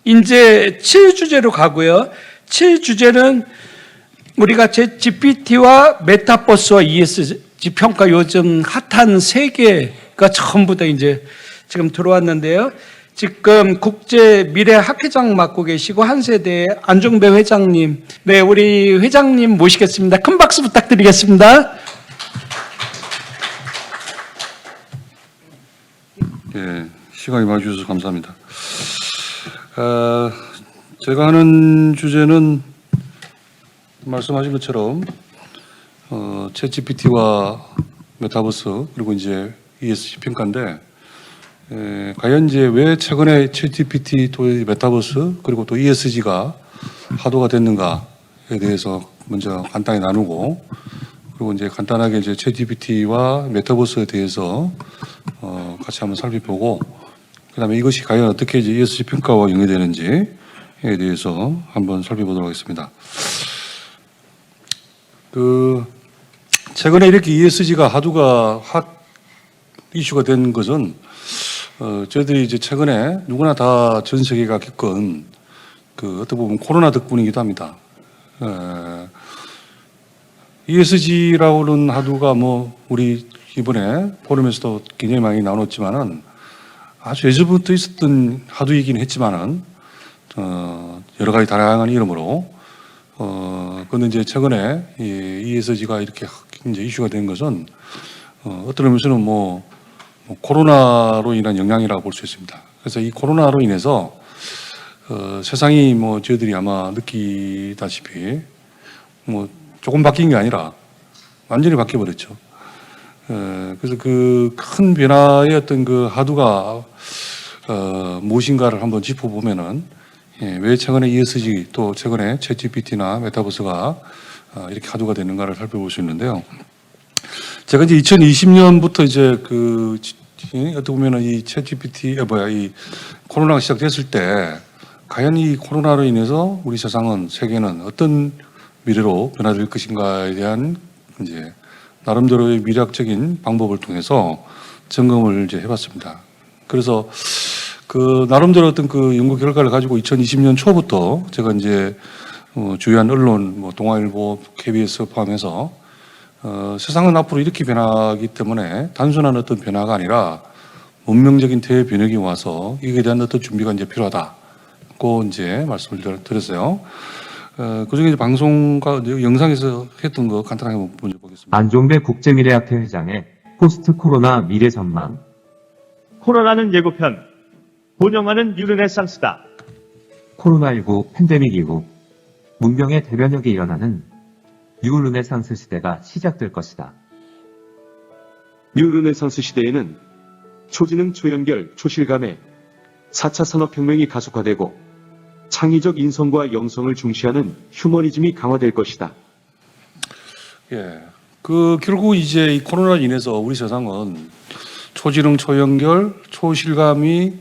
이제 7주제로 가고요. 7주제는 우리가 GPT와 메타버스와 ESG 평가 요즘 핫한 세 개가 전부 다 이제 지금 들어왔는데요. 지금 국제 미래 학회장 맡고 계시고 한세대 안종배 회장님, 네, 우리 회장님 모시겠습니다. 큰 박수 부탁드리겠습니다. 예, 시간이 많이 주셔서 감사합니다. 제가 하는 주제는 말씀하신 것처럼 챗GPT와 메타버스 그리고 이제 ESG 평가인데, 과연 이제 왜 최근에 챗GPT 또 메타버스 그리고 또 ESG가 화두가 됐는가에 대해서 먼저 간단히 나누고, 그리고 이제 간단하게 이제 챗GPT와 메타버스에 대해서 같이 한번 살펴보고, 그다음에 이것이 과연 어떻게 이제 ESG 평가와 연계되는지에 대해서 한번 살펴보도록 하겠습니다. 최근에 이렇게 ESG가 하두가 핫 이슈가 된 것은 저희들이 이제 최근에 누구나 다 전 세계가 겪은 어떻게 보면 코로나 덕분이기도 합니다. ESG라고는 하두가 뭐 우리 이번에 포럼에서도 굉장히 많이 나눴지만은 아주 예전부터 있었던 하두이긴 했지만은 여러 가지 다양한 이름으로 그런데 이제 최근에 이 ESG가 이렇게 이제 이슈가 된 것은 어떤 의미에서는 뭐 코로나로 인한 영향이라고 볼 수 있습니다. 그래서 이 코로나로 인해서 세상이 뭐 저희들이 아마 느끼다시피 뭐 조금 바뀐 게 아니라 완전히 바뀌어 버렸죠. 그래서 그 큰 변화의 어떤 그 하두가 무엇인가를 한번 짚어보면은, 왜 최근에 ESG 또 최근에 챗GPT나 메타버스가 이렇게 하두가 되는가를 살펴볼 수 있는데요. 제가 이제 2020년부터 이제 어떻게 보면은 이 챗GPT 이 코로나가 시작됐을 때 과연 이 코로나로 인해서 우리 세상은 세계는 어떤 미래로 변화될 것인가에 대한 이제 나름대로의 미래학적인 방법을 통해서 점검을 이제 해봤습니다. 그래서 나름대로 어떤 연구 결과를 가지고 2020년 초부터 제가 이제 주요한 언론, 뭐 동아일보, KBS 포함해서 세상은 앞으로 이렇게 변하기 때문에 단순한 어떤 변화가 아니라 문명적인 대변혁이 와서 이에 대한 어떤 준비가 이제 필요하다고 이제 말씀을 드렸어요. 그중에 이제 방송과 영상에서 했던 거 간단하게 먼저 보겠습니다. 안종배 국제미래학회 회장의 포스트 코로나 미래 전망. 코로나는 예고편, 본영화는 뉴르네상스다. 코로나19 팬데믹 이후 문명의 대변혁이 일어나는 뉴르네상스 시대가 시작될 것이다. 뉴르네상스 시대에는 초지능, 초연결, 초실감에 4차 산업혁명이 가속화되고 창의적 인성과 영성을 중시하는 휴머니즘이 강화될 것이다. 예, 결국 이제 이 코로나로 인해서 우리 세상은 초지능, 초연결, 초실감이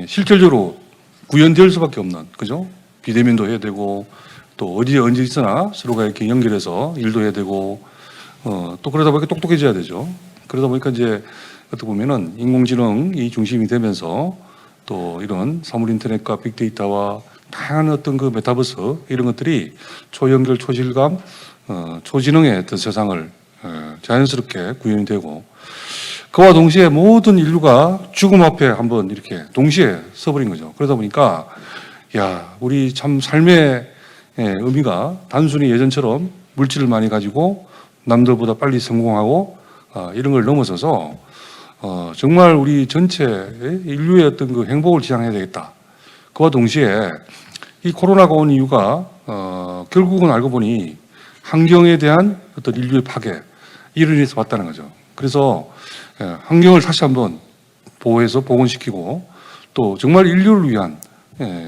실질적으로 구현될 수밖에 없는, 그죠? 비대면도 해야 되고 또 어디에 언제 있으나 서로가 이렇게 연결해서 일도 해야 되고 또 그러다 보니까 똑똑해져야 되죠. 그러다 보니까 이제 어떻게 보면은 인공지능이 중심이 되면서 또 이런 사물 인터넷과 빅데이터와 다양한 어떤 메타버스 이런 것들이 초연결, 초실감, 초지능의 어떤 세상을 자연스럽게 구현이 되고, 그와 동시에 모든 인류가 죽음 앞에 한번 이렇게 동시에 서버린 거죠. 그러다 보니까 우리 참 삶의 의미가 단순히 예전처럼 물질을 많이 가지고 남들보다 빨리 성공하고 이런 걸 넘어서서 정말 우리 전체 인류의 어떤 행복을 지향해야 되겠다. 그와 동시에 이 코로나가 온 이유가 결국은 알고 보니 환경에 대한 어떤 인류의 파괴, 이를 인해서 왔다는 거죠. 그래서 환경을 다시 한번 보호해서 복원시키고 또 정말 인류를 위한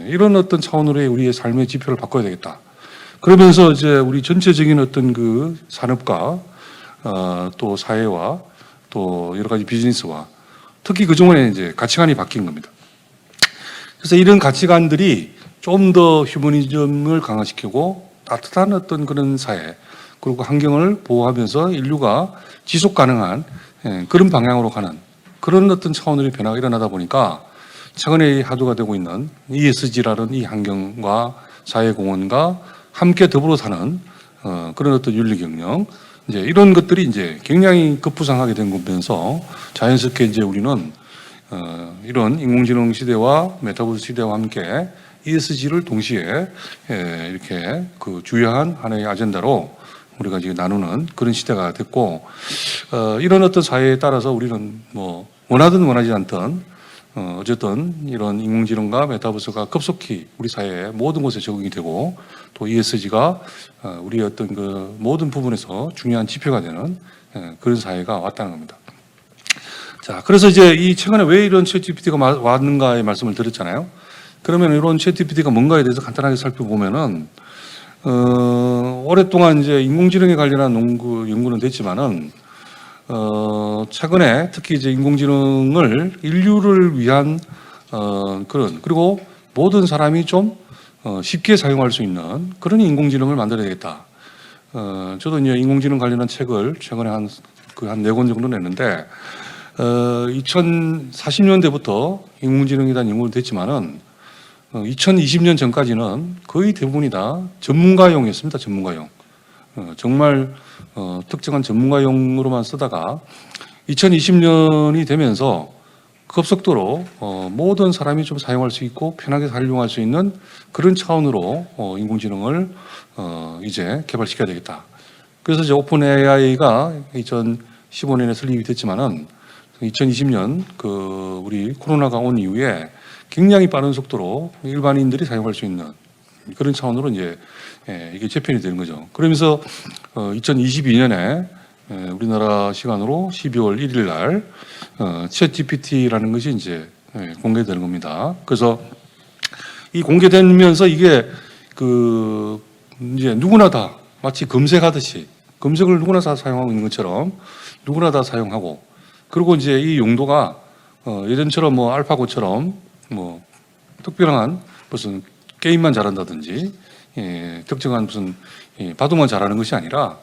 이런 어떤 차원으로의 우리의 삶의 지표를 바꿔야 되겠다. 그러면서 이제 우리 전체적인 어떤 산업과 또 사회와 또 여러 가지 비즈니스와 특히 그동안에 이제 가치관이 바뀐 겁니다. 그래서 이런 가치관들이 좀 더 휴머니즘을 강화시키고 따뜻한 어떤 그런 사회 그리고 환경을 보호하면서 인류가 지속 가능한 그런 방향으로 가는 그런 어떤 차원의 변화가 일어나다 보니까 최근에 화두가 되고 있는 ESG라는 이 환경과 사회공헌과 함께 더불어 사는 그런 어떤 윤리경영, 이제 이런 것들이 이제 굉장히 급부상하게 된 거면서 자연스럽게 이제 우리는 이런 인공지능 시대와 메타버스 시대와 함께 ESG를 동시에 이렇게 그 주요한 하나의 아젠다로 우리가 지금 나누는 그런 시대가 됐고, 이런 어떤 사회에 따라서 우리는 뭐 원하든 원하지 않든 어쨌든 이런 인공지능과 메타버스가 급속히 우리 사회의 모든 곳에 적응이 되고, 또 ESG가 우리의 어떤 그 모든 부분에서 중요한 지표가 되는 그런 사회가 왔다는 겁니다. 자, 그래서 이제 이 최근에 왜 이런 챗GPT가 왔는가의 말씀을 드렸잖아요. 그러면 이런 챗GPT가 뭔가에 대해서 간단하게 살펴보면은 오랫동안 이제 인공지능에 관련한 연구는 됐지만은 최근에 특히 이제 인공지능을 인류를 위한 그리고 모든 사람이 좀 쉽게 사용할 수 있는 그런 인공지능을 만들어야겠다. 저도 이제 인공지능 관련한 책을 최근에 한 4권 정도 냈는데 2040년대부터 인공지능에 대한 연구는 됐지만은 2020년 전까지는 거의 대부분이 다 전문가용이었습니다. 전문가용. 정말 특정한 전문가용으로만 쓰다가 2020년이 되면서 급속도로 모든 사람이 좀 사용할 수 있고 편하게 활용할 수 있는 그런 차원으로 인공지능을 이제 개발시켜야 되겠다. 그래서 이제 오픈 AI가 2015년에 설립이 됐지만은 2020년 그 우리 코로나가 온 이후에 굉장히 빠른 속도로 일반인들이 사용할 수 있는 그런 차원으로 이제 이게 재편이 되는 거죠. 그러면서 2022년에 우리나라 시간으로 12월 1일 날 챗GPT라는 것이 이제 공개되는 겁니다. 그래서 이 공개되면서 이게 그 이제 누구나 다 마치 검색하듯이 검색을 누구나 다 사용하고 있는 것처럼 누구나 다 사용하고, 그리고 이제 이 용도가 예전처럼 뭐 알파고처럼 뭐 특별한 무슨 게임만 잘한다든지 특정한 무슨 바둑만 잘하는 것이 아니라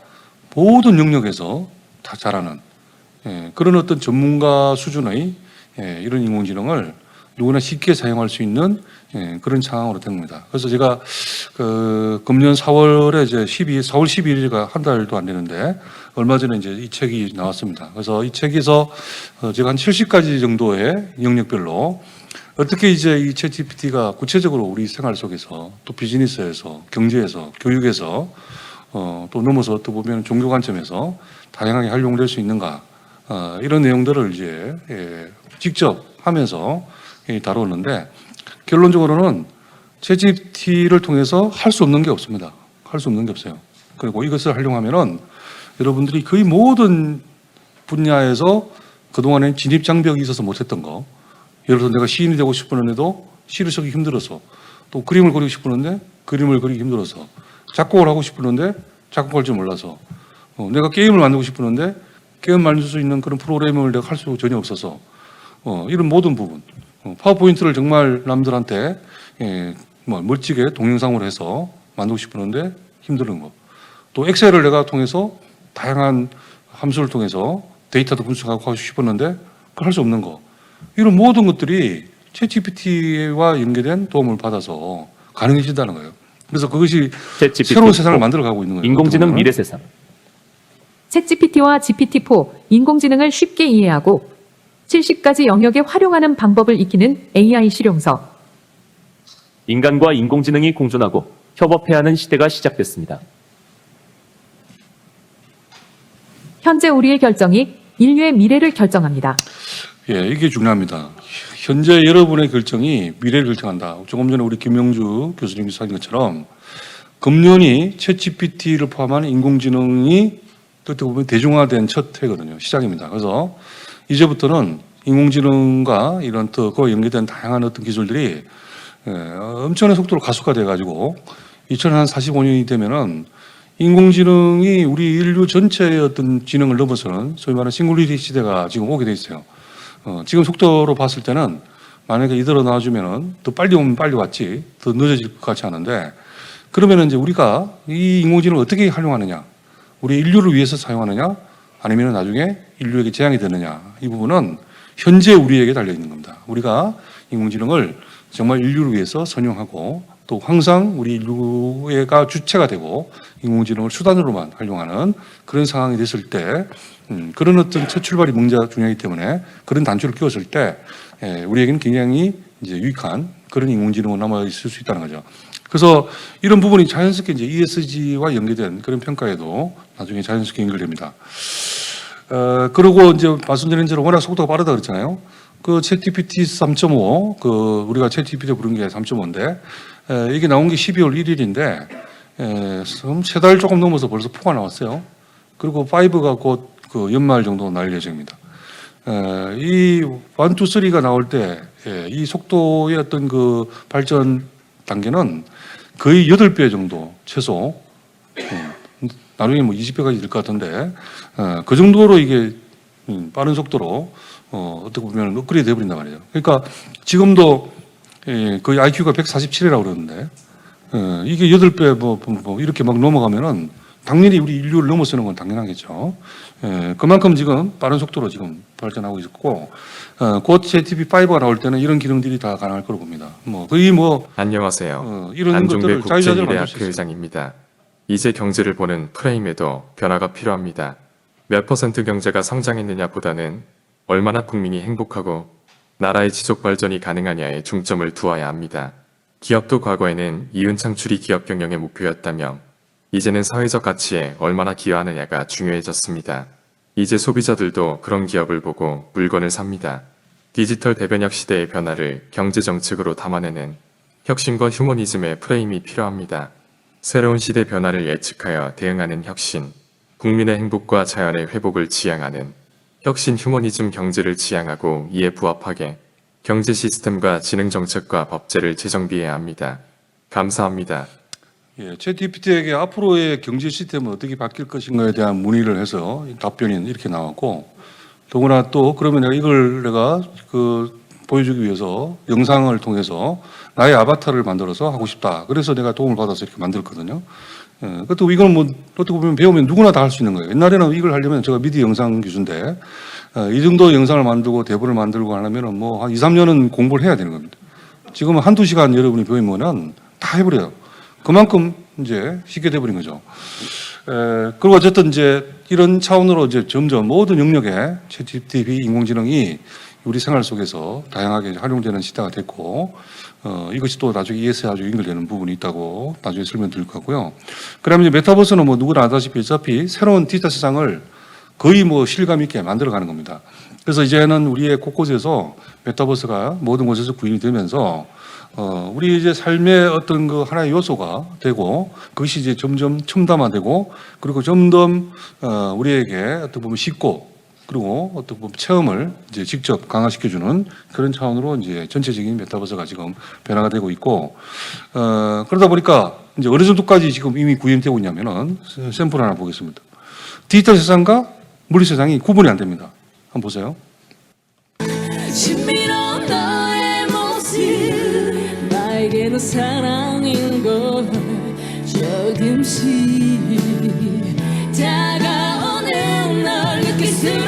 모든 영역에서 다 잘하는 그런 어떤 전문가 수준의 이런 인공지능을 누구나 쉽게 사용할 수 있는 그런 상황으로 된 겁니다. 그래서 제가 그 금년 4월에 이제 4월 12일이가 한 달도 안 되는데 얼마 전에 이제 이 책이 나왔습니다. 그래서 이 책에서 제가 한 70가지 정도의 영역별로 어떻게 이제 이 챗GPT가 구체적으로 우리 생활 속에서 또 비즈니스에서 경제에서 교육에서 또 넘어서 또 보면 종교 관점에서 다양하게 활용될 수 있는가, 이런 내용들을 이제 직접 하면서 다루었는데 결론적으로는 챗GPT를 통해서 할 수 없는 게 없습니다. 할 수 없는 게 없어요. 그리고 이것을 활용하면은 여러분들이 거의 모든 분야에서 그동안에 진입 장벽이 있어서 못했던 거, 예를 들어서 내가 시인이 되고 싶었는데도 시를 쓰기 힘들어서, 또 그림을 그리고 싶었는데 그림을 그리기 힘들어서, 작곡을 하고 싶었는데 작곡할 줄 몰라서, 내가 게임을 만들고 싶었는데 게임 만들 수 있는 그런 프로그램을 내가 할 수 전혀 없어서, 이런 모든 부분, 파워포인트를 정말 남들한테 뭐 멋지게 동영상으로 해서 만들고 싶었는데 힘든 거, 또 엑셀을 내가 통해서 다양한 함수를 통해서 데이터도 분석하고 하고 싶었는데 그걸 할 수 없는 거, 이런 모든 것들이 챗GPT와 연계된 도움을 받아서 가능해진다는 거예요. 그래서 그것이 챗GPT 새로운 세상을 만들어가고 있는 거예요. 인공지능 미래 세상. 챗GPT와 GPT-4 인공지능을 쉽게 이해하고 70가지 영역에 활용하는 방법을 익히는 AI 실용서. 인간과 인공지능이 공존하고 협업해야 하는 시대가 시작됐습니다. 현재 우리의 결정이 인류의 미래를 결정합니다. 예, 이게 중요합니다. 현재 여러분의 결정이 미래를 결정한다. 조금 전에 우리 김영주 교수님이 하신 것처럼 금년이 챗GPT를 포함한 인공지능이 어떻게 보면 대중화된 첫 해거든요. 시작입니다. 그래서 이제부터는 인공지능과 이런 그와 연계된 다양한 어떤 기술들이 엄청난 속도로 가속화돼 가지고 2045년이 되면은 인공지능이 우리 인류 전체의 어떤 지능을 넘어서는 소위 말하는 싱글리티 시대가 지금 오게 돼 있어요. 지금 속도로 봤을 때는 만약에 이대로 나와주면은 더 빨리 오면 빨리 왔지 더 늦어질 것 같지 않은데, 그러면은 이제 우리가 이 인공지능을 어떻게 활용하느냐, 우리 인류를 위해서 사용하느냐, 아니면 나중에 인류에게 재앙이 되느냐, 이 부분은 현재 우리에게 달려 있는 겁니다. 우리가 인공지능을 정말 인류를 위해서 선용하고 또 항상 우리 인류가 주체가 되고 인공지능을 수단으로만 활용하는 그런 상황이 됐을 때 그런 어떤 첫 출발이 문제가 중요하기 때문에 그런 단추를 끼웠을 때 우리에게는 굉장히 이제 유익한 그런 인공지능으로 남아 있을 수 있다는 거죠. 그래서 이런 부분이 자연스럽게 이제 ESG와 연계된 그런 평가에도 나중에 자연스럽게 연결됩니다. 그리고 이제 말씀드린 대로 워낙 속도가 빠르다 그랬잖아요. 그 챗GPT 3.5, 그 우리가 챗GPT 부른 게 3.5인데 이게 나온 게 12월 1일인데 세 달 조금 넘어서 벌써 4가 나왔어요. 그리고 5가 곧 그 연말 정도 나올 예정입니다. 이 1, 2, 3가 나올 때 이 속도의 어떤 그 발전 단계는 거의 8배 정도 최소 나중에 뭐 20배까지 될 것 같은데 그 정도로 이게 빠른 속도로 어떻게 보면 업그레이드 돼버린단 말이에요. 그러니까 지금도 거의 IQ가 147이라고 그러는데 이게 8배 뭐 이렇게 막 넘어가면은 당연히 우리 인류를 넘어서는 건 당연하겠죠. 그만큼 지금 빠른 속도로 지금 발전하고 있고 곧 챗GPT5가 나올 때는 이런 기능들이 다 가능할 거로 봅니다. 뭐 거의 뭐 안녕하세요. 이런 안종배 것들을 자유자재로 만들 수 국제미래학회 의장입니다. 이제 경제를 보는 프레임에도 변화가 필요합니다. 몇 퍼센트 경제가 성장했느냐 보다는 얼마나 국민이 행복하고 나라의 지속 발전이 가능하냐에 중점을 두어야 합니다. 기업도 과거에는 이윤 창출이 기업 경영의 목표였다며 이제는 사회적 가치에 얼마나 기여하느냐가 중요해졌습니다. 이제 소비자들도 그런 기업을 보고 물건을 삽니다. 디지털 대변역 시대의 변화를 경제 정책으로 담아내는 혁신과 휴머니즘의 프레임이 필요합니다. 새로운 시대 변화를 예측하여 대응하는 혁신, 국민의 행복과 자연의 회복을 지향하는 혁신 휴머니즘 경제를 지향하고 이에 부합하게 경제 시스템과 지능 정책과 법제를 재정비해야 합니다. 감사합니다. 챗GPT에게 앞으로의 경제 시스템은 어떻게 바뀔 것인가에 대한 문의를 해서 답변이 이렇게 나왔고 더구나 또 그러면 내가 그 보여주기 위해서 영상을 통해서 나의 아바타를 만들어서 하고 싶다. 그래서 내가 도움을 받아서 이렇게 만들었거든요. 그것도 이건 뭐 어떻게 보면 배우면 누구나 다 할 수 있는 거예요. 옛날에는 이걸 하려면 제가 미디 영상 교수인데 이 정도 영상을 만들고 대본을 만들고 하려면 뭐 한 2, 3년은 공부를 해야 되는 겁니다. 지금은 한두 시간 여러분이 배우면은 다 해버려요. 그만큼 이제 쉽게 돼버린 거죠. 그리고 어쨌든 이제 이런 차원으로 이제 점점 모든 영역에 챗GPT 인공지능이 우리 생활 속에서 다양하게 활용되는 시대가 됐고, 이것이 또 나중에 ES에 아주 연결되는 부분이 있다고 나중에 설명드릴 거고요. 그러면 이제 메타버스는 뭐 누구나 아다시피 어차피 새로운 디지털 세상을 거의 뭐 실감 있게 만들어가는 겁니다. 그래서 이제는 우리의 곳곳에서 메타버스가 모든 곳에서 구현이 되면서 우리 이제 삶의 어떤 그 하나의 요소가 되고 그것이 이제 점점 첨단화되고 그리고 점점 우리에게 어떻게 보면 쉽고 그리고 어떻게 보면 체험을 이제 직접 강화시켜주는 그런 차원으로 이제 전체적인 메타버스가 지금 변화가 되고 있고 그러다 보니까 이제 어느 정도까지 지금 이미 구현되고 있냐면은 샘플 하나 보겠습니다. 디지털 세상과 물리 세상이 구분이 안 됩니다. 한번 보세요. 신비로운 너의 모습 나에게는 사랑인 걸 조금씩 다가오는 널 느낄수록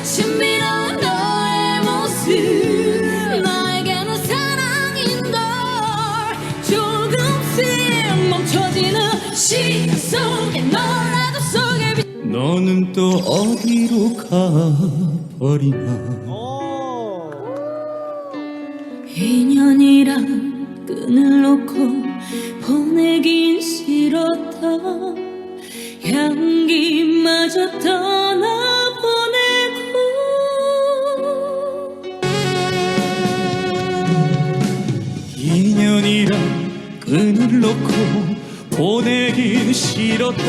신비로운 너의 모습 나에게는 사랑인 걸 조금씩 멈춰지는 시간 속에 너라도 속에 너는 또 어디로 가버리나 인연이란 끈을 놓고 보내긴 싫었다 향기마저 떠나보내고 인연이란 끈을 놓고 보내긴 싫었다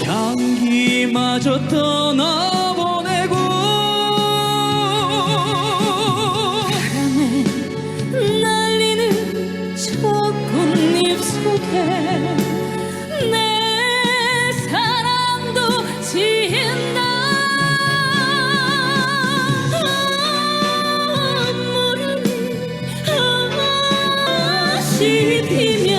향기마저 떠나보내고 바람에 날리는 저 꽃잎 속에 내 사랑도 지힌다 모르니 아쉽히며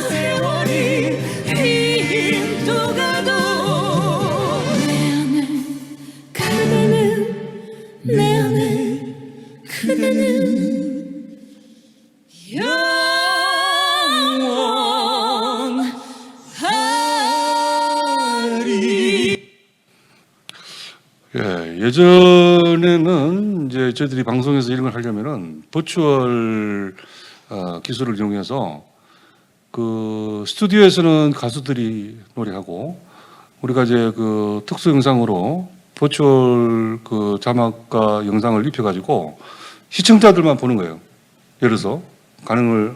세월이 또 가도 내 안에 그대는 영원하리. 예, 예전에는 이제 저희들이 방송에서 이런 걸 하려면은 버추얼 기술을 이용해서 그 스튜디오에서는 가수들이 노래하고 우리가 이제 그 특수 영상으로 버추얼 그 자막과 영상을 입혀가지고 시청자들만 보는 거예요. 예를 들어서 가능을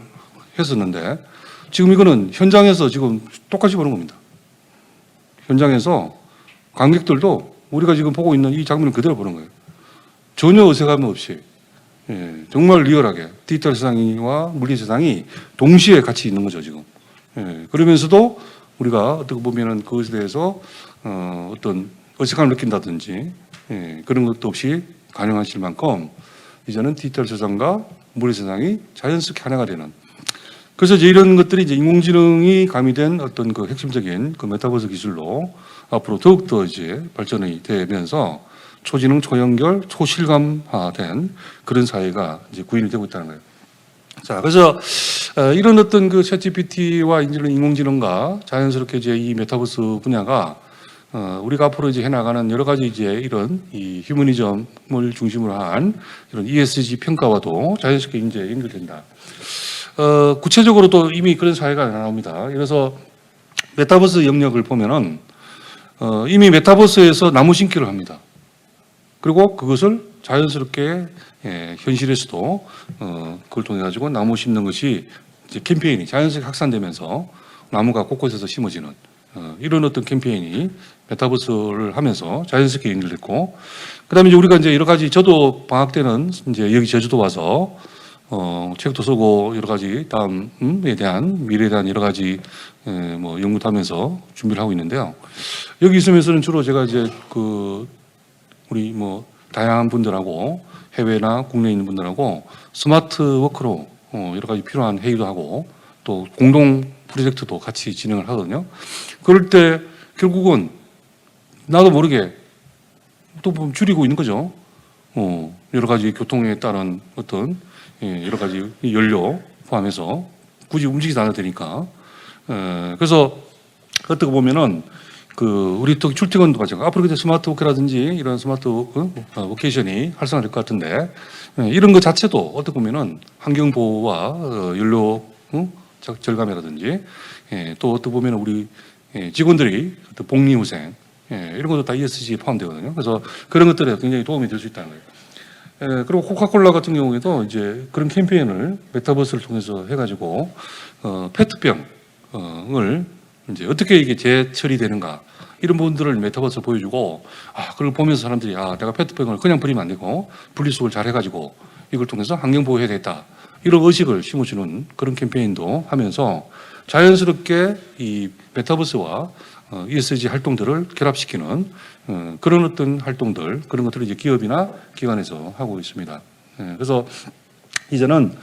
했었는데 지금 이거는 현장에서 지금 똑같이 보는 겁니다. 현장에서 관객들도 우리가 지금 보고 있는 이 장면을 그대로 보는 거예요. 전혀 어색함 없이 정말 리얼하게 디지털 세상과 물리 세상이 동시에 같이 있는 거죠 지금. 그러면서도 우리가 어떻게 보면은 그것에 대해서 어떤 어색함을 느낀다든지 그런 것도 없이 가능하실 만큼 이제는 디지털 세상과 물리 세상이 자연스럽게 하나가 되는. 그래서 이제 이런 것들이 이제 인공지능이 가미된 어떤 그 핵심적인 그 메타버스 기술로 앞으로 더욱더 이제 발전이 되면서 초지능, 초연결, 초실감화된 그런 사회가 이제 구현이 되고 있다는 거예요. 자, 그래서 이런 어떤 그 챗GPT와 이런 인공지능과 자연스럽게 이제 이 메타버스 분야가 우리가 앞으로 이제 해나가는 여러 가지 이제 이런 이 휴머니즘을 중심으로 한 이런 ESG 평가와도 자연스럽게 이제 연결된다. 구체적으로도 이미 그런 사회가 나옵니다. 그래서 메타버스 영역을 보면은 이미 메타버스에서 나무 심기를 합니다. 그리고 그것을 자연스럽게 현실에서도 그걸 통해 가지고 나무 심는 것이 이제 캠페인이 자연스럽게 확산되면서 나무가 곳곳에서 심어지는 이런 어떤 캠페인이 메타버스를 하면서 자연스럽게 연결됐고, 그다음에 이제 우리가 이제 여러 가지 저도 방학 때는 이제 여기 제주도 와서 책도 쓰고 여러 가지 다음에 대한 미래에 대한 여러 가지 뭐 연구도 하면서 준비를 하고 있는데요. 여기 있으면서는 주로 제가 이제 그 우리 뭐 다양한 분들하고 해외나 국내에 있는 분들하고 스마트 워크로 여러 가지 필요한 회의도 하고 또 공동 프로젝트도 같이 진행을 하거든요. 그럴 때 결국은 나도 모르게 또 줄이고 있는 거죠. 여러 가지 교통에 따른 어떤 여러 가지 연료 포함해서 굳이 움직이지 않아도 되니까. 그래서 어떻게 보면은 그 우리 또 출퇴근도 마찬가지고 앞으로 이제 스마트 워크라든지 이런 스마트 워케이션이 활성화될 것 같은데 이런 것 자체도 어떻게 보면은 환경 보호와 연료 절감이라든지 또 어떻게 보면 우리 직원들이 어떤 복리후생 이런 것도 다 ESG에 포함되거든요. 그래서 그런 것들에 굉장히 도움이 될 수 있다는 거예요. 그리고 코카콜라 같은 경우에도 이제 그런 캠페인을 메타버스를 통해서 해가지고 페트병을 이제 어떻게 이게 재처리되는가 이런 부분들을 메타버스로 보여주고 그걸 보면서 사람들이 내가 페트병을 그냥 버리면 안 되고 분리수거를 잘 해가지고 이걸 통해서 환경 보호해야 되겠다 이런 의식을 심어주는 그런 캠페인도 하면서 자연스럽게 이 메타버스와 ESG 활동들을 결합시키는 그런 어떤 활동들 그런 것들을 이제 기업이나 기관에서 하고 있습니다. 그래서 이제는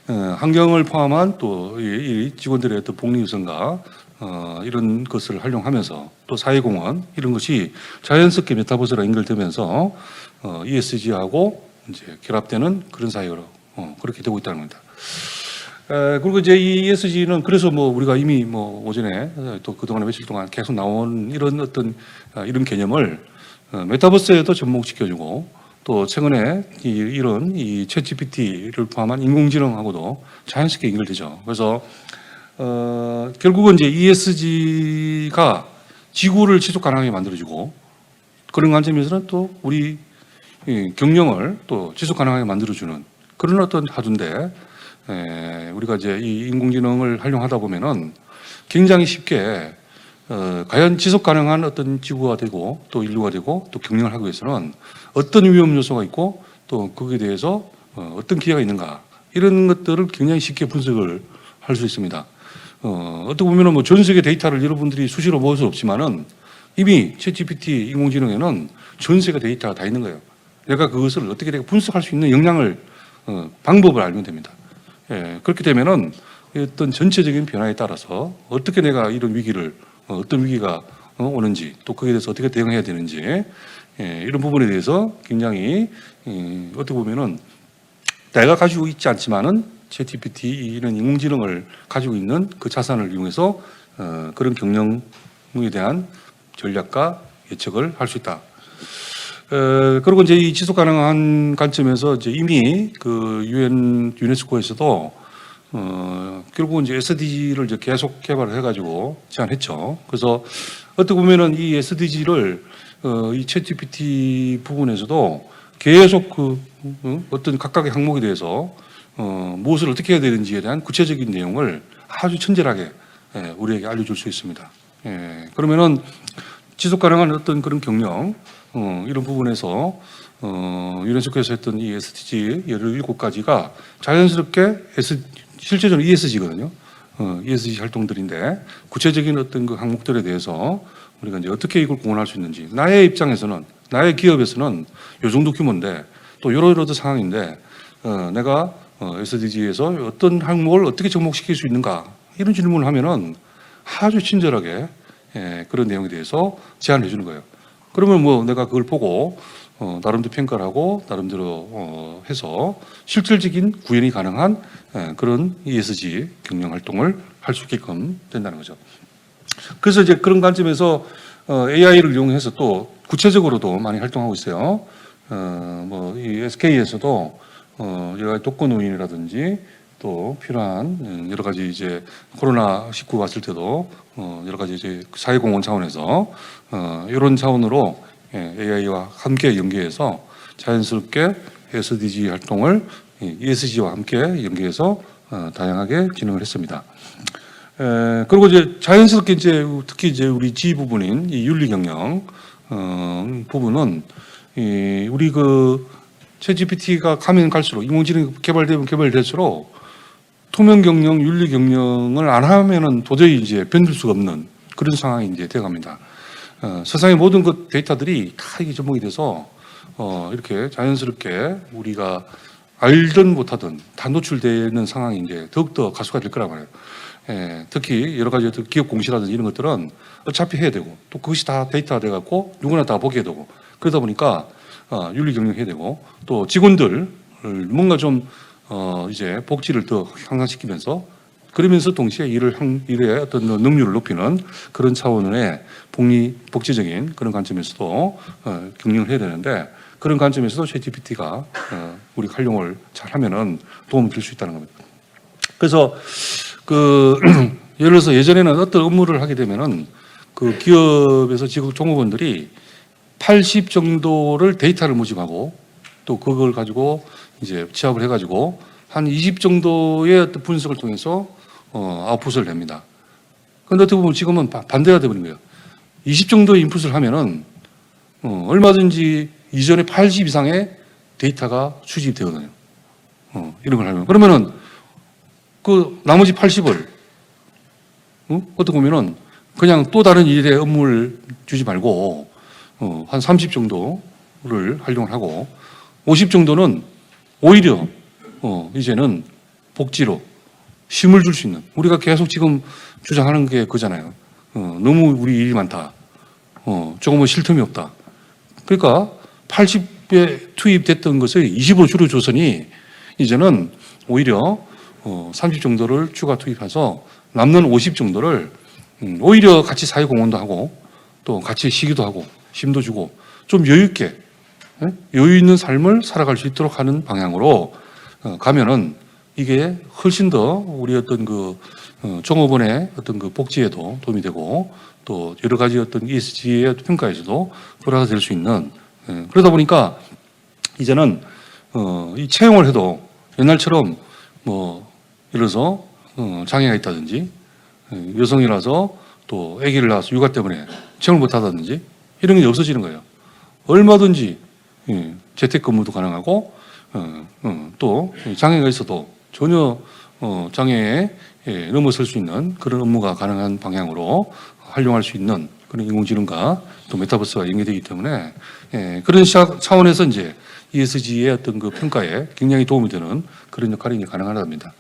환경을 포함한 또 이 직원들의 어떤 복리후생과 이런 것을 활용하면서 또 사회공헌 이런 것이 자연스럽게 메타버스랑 연결되면서 ESG하고 이제 결합되는 그런 사회로 그렇게 되고 있다는 겁니다. 그리고 이제 이 ESG는 그래서 뭐 우리가 이미 뭐 오전에 또 그동안에 며칠 동안 계속 나온 이런 어떤 이런 개념을 메타버스에도 접목시켜주고 또 최근에 이런 이 챗GPT를 포함한 인공지능하고도 자연스럽게 연결되죠. 그래서 결국은 이제 ESG가 지구를 지속 가능하게 만들어주고 그런 관점에서는 또 우리 경영을 또 지속 가능하게 만들어주는 그런 어떤 하두인데 우리가 이제 이 인공지능을 활용하다 보면은 굉장히 쉽게 과연 지속 가능한 어떤 지구가 되고 또 인류가 되고 또 경영을 하기 위해서는 어떤 위험 요소가 있고 또 거기에 대해서 어떤 기회가 있는가 이런 것들을 굉장히 쉽게 분석을 할 수 있습니다. 어떻게 보면은 뭐 전 세계 데이터를 여러분들이 수시로 모을 수 없지만은 이미 챗GPT 인공지능에는 전 세계 데이터가 다 있는 거예요. 내가 그것을 어떻게 내가 분석할 수 있는 역량을 방법을 알면 됩니다. 그렇게 되면은 어떤 전체적인 변화에 따라서 어떻게 내가 이런 위기를 어떤 위기가 오는지 또 거기에 대해서 어떻게 대응해야 되는지 이런 부분에 대해서 굉장히 어떻게 보면은 내가 가지고 있지 않지만은 챗GPT 이런 인공지능을 가지고 있는 그 자산을 이용해서 그런 경영에 대한 전략과 예측을 할 수 있다. 그리고 이제 이 지속 가능한 관점에서 이제 이미 그 유네스코에서도 결국은 이제 SDG를 이제 계속 개발을 해가지고 제안했죠. 그래서 어떻게 보면은 이 SDG를 이 챗GPT 부분에서도 계속 그 어떤 각각의 항목에 대해서 무엇을 어떻게 해야 되는지에 대한 구체적인 내용을 아주 친절하게 우리에게 알려줄 수 있습니다. 그러면은 지속 가능한 어떤 그런 경영 이런 부분에서 유네스코에서 했던 이 SDG 17가지가 자연스럽게 실제적으로 ESG거든요. ESG 활동들인데 구체적인 어떤 그 항목들에 대해서 우리가 이제 어떻게 이걸 공헌할 수 있는지 나의 입장에서는 나의 기업에서는 요 정도 규모인데 또 이러이러한 상황인데 내가 SDG에서 어떤 항목을 어떻게 접목시킬 수 있는가 이런 질문을 하면은 아주 친절하게 그런 내용에 대해서 제안해 주는 거예요. 그러면 뭐 내가 그걸 보고 나름대로 평가를 하고 나름대로 해서 실질적인 구현이 가능한 그런 ESG 경영 활동을 할 수 있게끔 된다는 거죠. 그래서 이제 그런 관점에서 AI를 이용해서 또 구체적으로도 많이 활동하고 있어요. 뭐 이 SK에서도 여러 가지 독거 노인이라든지 또 필요한 여러 가지 이제 코로나19 왔을 때도 여러 가지 이제 사회공헌 차원에서 이런 차원으로 AI와 함께 연계해서 자연스럽게 SDG 활동을 ESG와 함께 연계해서 다양하게 진행을 했습니다. 그리고 이제 자연스럽게 이제 특히 이제 우리 G 부분인 이 윤리 경영 부분은 우리 그 챗GPT가 가면 갈수록 인공지능이 개발되면 개발될수록 투명 경영, 윤리 경영을 안 하면은 도저히 이제 견딜 수가 없는 그런 상황이 이제 되어갑니다. 세상의 모든 그 데이터들이 다 이게 접목이 돼서 이렇게 자연스럽게 우리가 알든 못하든 다 노출되는 상황이 이제 더욱더 가속화 될 거라고 말해요. 특히 여러 가지 기업 공시라든지 이런 것들은 어차피 해야 되고 또 그것이 다 데이터가 돼갖고 누구나 다 보게 되고 그러다 보니까 윤리 경영해야 되고 또 직원들 뭔가 좀 이제 복지를 더 향상시키면서 그러면서 동시에 일의 어떤 능률을 높이는 그런 차원의 복지적인 그런 관점에서도 경영을 해야 되는데 그런 관점에서도 챗GPT가 우리 활용을 잘하면은 도움을 줄 수 있다는 겁니다. 그래서 그 예를 들어서 예전에는 어떤 업무를 하게 되면은 그 기업에서 지금 종업원들이 80 정도를 데이터를 모집하고 또 그걸 가지고 이제 취합을 해가지고 한 20 정도의 어떤 분석을 통해서 아웃풋을 냅니다. 그런데 어떻게 보면 지금은 반대가 되어버린 거예요. 20 정도의 인풋을 하면은 얼마든지 이전에 80 이상의 데이터가 수집되거든요. 이런 걸 하면 그러면은 그 나머지 80을 어떻게 보면은 그냥 또 다른 일에 업무를 주지 말고 한 30 정도를 활용을 하고 50 정도는 오히려 이제는 복지로 힘을 줄 수 있는 우리가 계속 지금 주장하는 게 그잖아요. 너무 우리 일이 많다. 조금은 쉴 틈이 없다. 그러니까 80에 투입됐던 것을 20으로 줄여줬으니 이제는 오히려 30 정도를 추가 투입해서 남는 50 정도를 오히려 같이 사회공헌도 하고 또 같이 쉬기도 하고 힘도 주고 좀 여유 있게 여유 있는 삶을 살아갈 수 있도록 하는 방향으로 가면은 이게 훨씬 더 우리 어떤 그 종업원의 어떤 그 복지에도 도움이 되고 또 여러 가지 어떤 ESG의 평가에서도 불화가 될 수 있는 그러다 보니까 이제는 이 채용을 해도 옛날처럼 뭐 예를 들어서 장애가 있다든지 여성이라서 또 아기를 낳아서 육아 때문에 채용을 못하다든지 이런 게 없어지는 거예요. 얼마든지 재택근무도 가능하고 또 장애가 있어도 전혀 장애에 넘어설 수 있는 그런 업무가 가능한 방향으로 활용할 수 있는 그런 인공지능과 또 메타버스가 연계되기 때문에 그런 차원에서 이제 ESG의 어떤 그 평가에 굉장히 도움이 되는 그런 역할이 가능하답니다.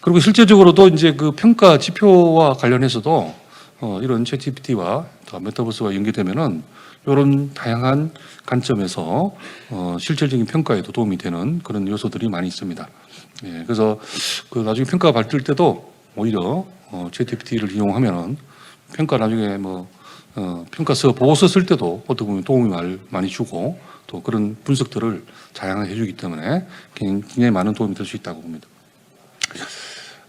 그리고 실제적으로도 이제 그 평가 지표와 관련해서도 이런 챗GPT와 메타버스와 연계되면은 이런 다양한 관점에서 실질적인 평가에도 도움이 되는 그런 요소들이 많이 있습니다. 예, 그래서 그 나중에 평가가 받을 때도 오히려 ChatGPT를 이용하면은 평가 나중에 평가서 보고서 쓸 때도 어떻게 보면 도움이 많이 주고 또 그런 분석들을 다양하게 해주기 때문에 굉장히 많은 도움이 될 수 있다고 봅니다.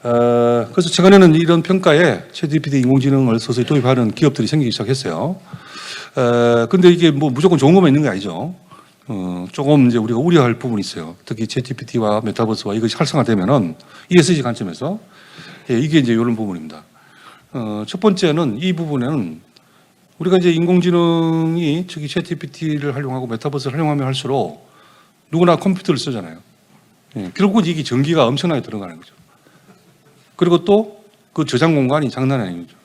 그래서 최근에는 이런 평가에 챗GPT 인공지능을 서서히 도입하는 기업들이 생기기 시작했어요. 근데 이게 뭐 무조건 좋은 것만 있는 게 아니죠. 조금 이제 우리가 우려할 부분이 있어요. 특히 챗GPT와 메타버스와 이것이 활성화되면은 ESG 관점에서 이게 이제 이런 부분입니다. 첫 번째는 이 부분에는 우리가 이제 인공지능이 저기 챗GPT를 활용하고 메타버스를 활용하면 할수록 누구나 컴퓨터를 쓰잖아요. 결국은 이게 전기가 엄청나게 들어가는 거죠. 그리고 또 그 저장 공간이 장난이 아닌 거죠.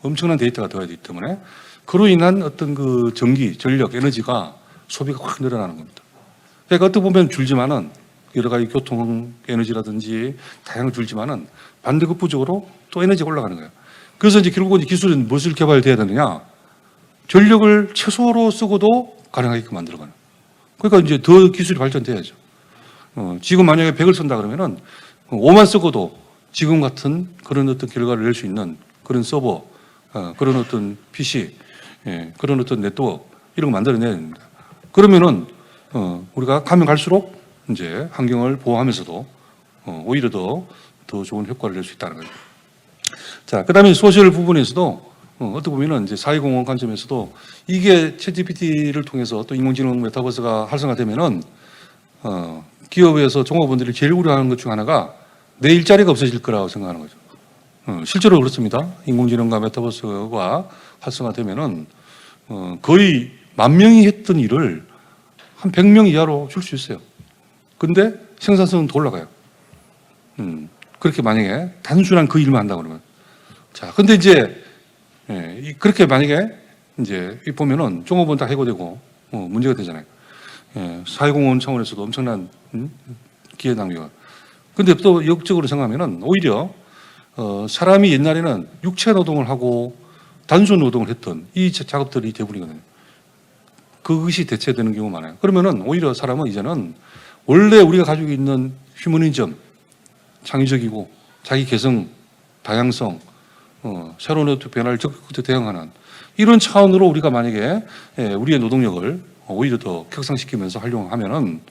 엄청난 데이터가 들어가야 되기 때문에 그로 인한 어떤 그 전기, 전력, 에너지가 소비가 확 늘어나는 겁니다. 그러니까 어떻게 보면 줄지만은 여러 가지 교통 에너지라든지 다양한 줄지만은 반대급부적으로 또 에너지가 올라가는 거예요. 그래서 이제 결국은 기술은 무엇을 개발돼야 되느냐? 전력을 최소로 쓰고도 가능하게끔 만들어가는. 그러니까 이제 더 기술이 발전돼야죠. 지금 만약에 100을 쓴다 그러면은 5만 쓰고도 지금 같은 그런 어떤 결과를 낼 수 있는 그런 서버, 그런 어떤 PC, 그런 어떤 네트워크 이런 거 만들어내야 됩니다. 그러면은 우리가 가면 갈수록 이제 환경을 보호하면서도 오히려 더 좋은 효과를 낼 수 있다는 거죠. 자, 그다음에 소셜 부분에서도 어떻게 보면은 이제 사회공헌 관점에서도 이게 챗GPT를 통해서 또 인공지능 메타버스가 활성화되면은 기업에서 종업원들이 제일 우려하는 것 중 하나가 내 일자리가 없어질 거라고 생각하는 거죠. 실제로 그렇습니다. 인공지능과 메타버스가 활성화되면은 거의 10,000명이 했던 일을 한 100명 이하로 줄 수 있어요. 근데 생산성은 더 올라가요. 그렇게 만약에 단순한 그 일만 한다 그러면. 자, 근데 이제 그렇게 만약에 이제 보면은 종업원 다 해고되고 문제가 되잖아요. 사회공헌 차원에서도 엄청난 기회 낭비가. 근데 또 역적으로 생각하면은 오히려 사람이 옛날에는 육체 노동을 하고 단순 노동을 했던 이 작업들이 대부분이거든요. 그것이 대체되는 경우가 많아요. 그러면은 오히려 사람은 이제는 원래 우리가 가지고 있는 휴머니즘, 창의적이고 자기 개성, 다양성, 새로운 어떤 변화를 적극적으로 대응하는 이런 차원으로 우리가 만약에 우리의 노동력을 오히려 더 격상시키면서 활용하면은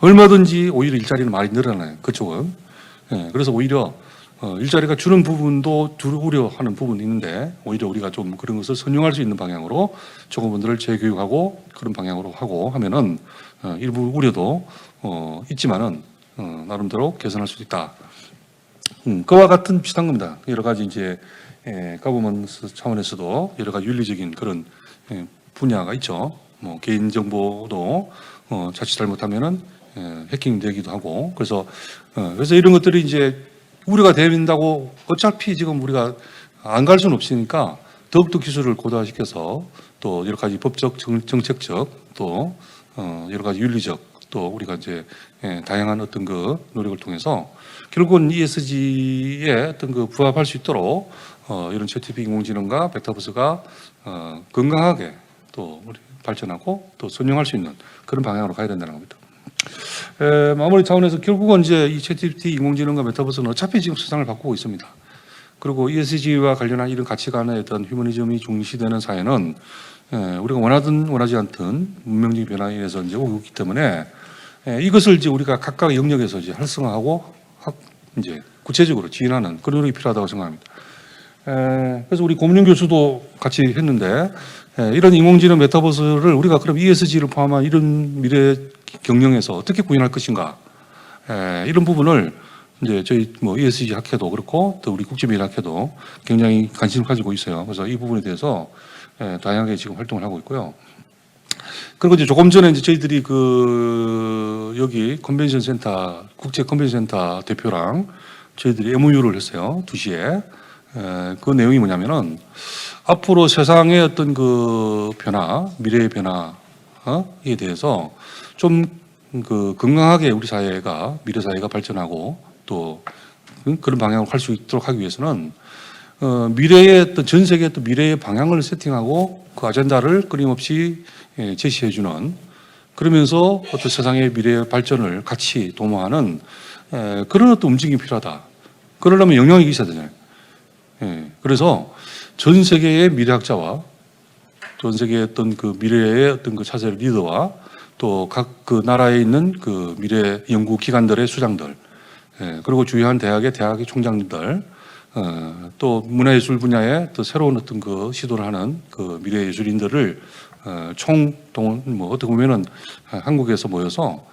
얼마든지 오히려 일자리는 많이 늘어나요. 그쪽은. 그래서 오히려 일자리가 주는 부분도 우려하는 부분이 있는데 오히려 우리가 좀 그런 것을 선용할 수 있는 방향으로 종업원들을 재교육하고 그런 방향으로 하고 하면은 일부 우려도 있지만은 나름대로 개선할 수 있다. 그와 같은 비슷한 겁니다. 여러 가지 이제 가버먼스 차원에서도 여러 가지 윤리적인 그런 분야가 있죠. 뭐 개인 정보도 자칫 잘못하면은 해킹되기도 하고 그래서 이런 것들이 이제 우려가 된다고 어차피 지금 우리가 안 갈 수는 없으니까 더욱더 기술을 고도화시켜서 또 여러 가지 법적, 정책적 또 여러 가지 윤리적 또 우리가 이제 다양한 어떤 그 노력을 통해서 결국은 ESG에 어떤 그 부합할 수 있도록 이런 챗GPT 인공지능과 메타버스가 건강하게 또 우리 발전하고 또 선용할 수 있는 그런 방향으로 가야 된다는 겁니다. 마무리 차원에서 결국은 이제 이 챗GPT 인공지능과 메타버스는 어차피 지금 세상을 바꾸고 있습니다. 그리고 ESG와 관련한 이런 가치관의 어떤 휴머니즘이 중시되는 사회는 우리가 원하든 원하지 않든 문명적인 변화에 의해서 이제 오고 있기 때문에 이것을 이제 우리가 각각의 영역에서 이제 활성화하고 이제 구체적으로 지원하는 그런 노력이 필요하다고 생각합니다. 그래서 우리 고문영 교수도 같이 했는데 이런 인공지능 메타버스를 우리가 그럼 ESG를 포함한 이런 미래 경영에서 어떻게 구현할 것인가 이런 부분을 이제 저희 뭐 ESG 학회도 그렇고 또 우리 국제미래학회도 굉장히 관심을 가지고 있어요. 그래서 이 부분에 대해서 다양하게 지금 활동을 하고 있고요. 그리고 이제 조금 전에 이제 저희들이 그 여기 컨벤션 센터 국제 컨벤션 센터 대표랑 저희들이 MOU를 했어요. 2시에. 그 내용이 뭐냐면은 앞으로 세상의 어떤 그 변화, 미래의 변화에 대해서 좀 그 건강하게 우리 사회가 미래 사회가 발전하고 또 그런 방향으로 갈 수 있도록 하기 위해서는 미래의 어떤 전 세계의 또 미래의 방향을 세팅하고 그 아젠다를 끊임없이 제시해주는, 그러면서 어떤 세상의 미래의 발전을 같이 도모하는 그런 어떤 움직임이 필요하다. 그러려면 영향력이 있어야 되잖아요. 그래서 전 세계의 미래학자와 전 세계의 어떤 그 미래의 어떤 그 차세대 리더와 또 각 그 나라에 있는 그 미래 연구 기관들의 수장들, 그리고 주요한 대학의 총장님들, 또 문화예술 분야에 또 새로운 어떤 그 시도를 하는 그 미래예술인들을 총동원, 뭐 어떻게 보면은 한국에서 모여서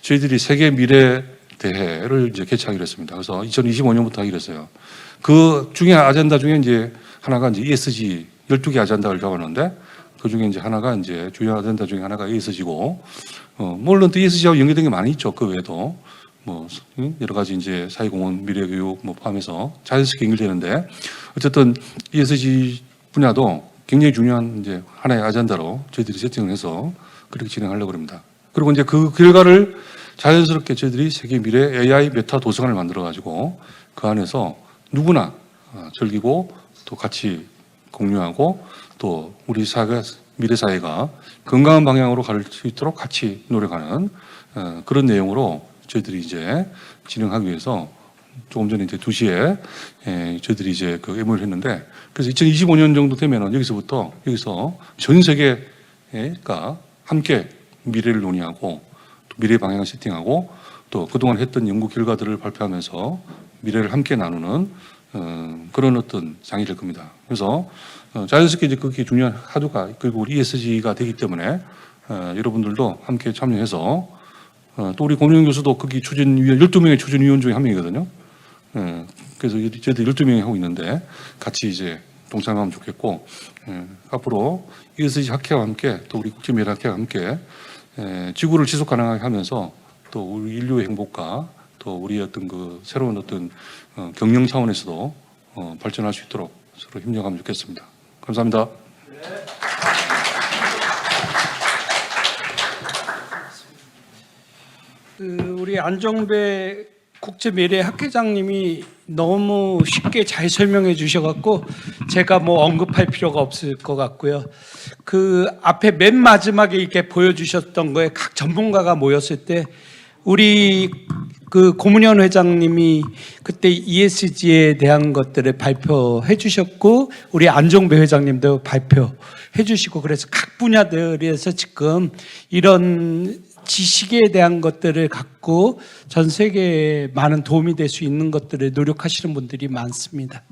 저희들이 세계 미래 대회를 이제 개최하기로 했습니다. 그래서 2025년부터 하기로 했어요. 그 중에 아젠다 중에 이제 하나가 이제 ESG 12개 아젠다를 잡았는데, 그 중에 이제 하나가 이제 주요 아젠다 중에 하나가 ESG고, 물론 또 ESG하고 연계된 게 많이 있죠. 그 외에도 뭐 여러 가지 이제 사회공헌, 미래교육 뭐 포함해서 자연스럽게 연결되는데, 어쨌든 ESG 분야도 굉장히 중요한 이제 하나의 아젠다로 저희들이 세팅을 해서 그렇게 진행하려고 합니다. 그리고 이제 그 결과를 자연스럽게 저희들이 세계 미래 AI 메타 도서관을 만들어 가지고 그 안에서 누구나 즐기고 또 같이 공유하고 또 우리 사회, 미래 사회가 건강한 방향으로 갈 수 있도록 같이 노력하는 그런 내용으로 저희들이 이제 진행하기 위해서 조금 전에 이제 2시에 저희들이 이제 그 MOU를 했는데, 그래서 2025년 정도 되면은 여기서 전 세계가 함께 미래를 논의하고 또 미래 방향을 세팅하고 또 그동안 했던 연구 결과들을 발표하면서 미래를 함께 나누는 그런 어떤 장이 될 겁니다. 그래서 자연스럽게 이제 그게 중요한 하도가, 그리고 우리 ESG가 되기 때문에 여러분들도 함께 참여해서 또 우리 고민영 교수도 거기 추진위원 12명의 추진위원 중에 한 명이거든요. 그래서 저희들 12명이 하고 있는데 같이 이제 동참하면 좋겠고, 앞으로 ESG 학회와 함께 또 우리 국제미래학회와 함께 지구를 지속 가능하게 하면서 또 우리 인류의 행복과 또 우리의 어떤 그 새로운 어떤 경영 차원에서도 발전할 수 있도록 서로 협력하면 좋겠습니다. 감사합니다. 우리 안정배 국제미래학회장님이 너무 쉽게 잘 설명해 주셔갖고 제가 뭐 언급할 필요가 없을 것 같고요. 그 앞에 맨 마지막에 이렇게 보여주셨던 거에 각 전문가가 모였을 때 우리 그 고문현 회장님이 그때 ESG에 대한 것들을 발표해 주셨고, 우리 안정배 회장님도 발표해 주시고, 그래서 각 분야들에서 지금 이런 지식에 대한 것들을 갖고 전 세계에 많은 도움이 될 수 있는 것들을 노력하시는 분들이 많습니다.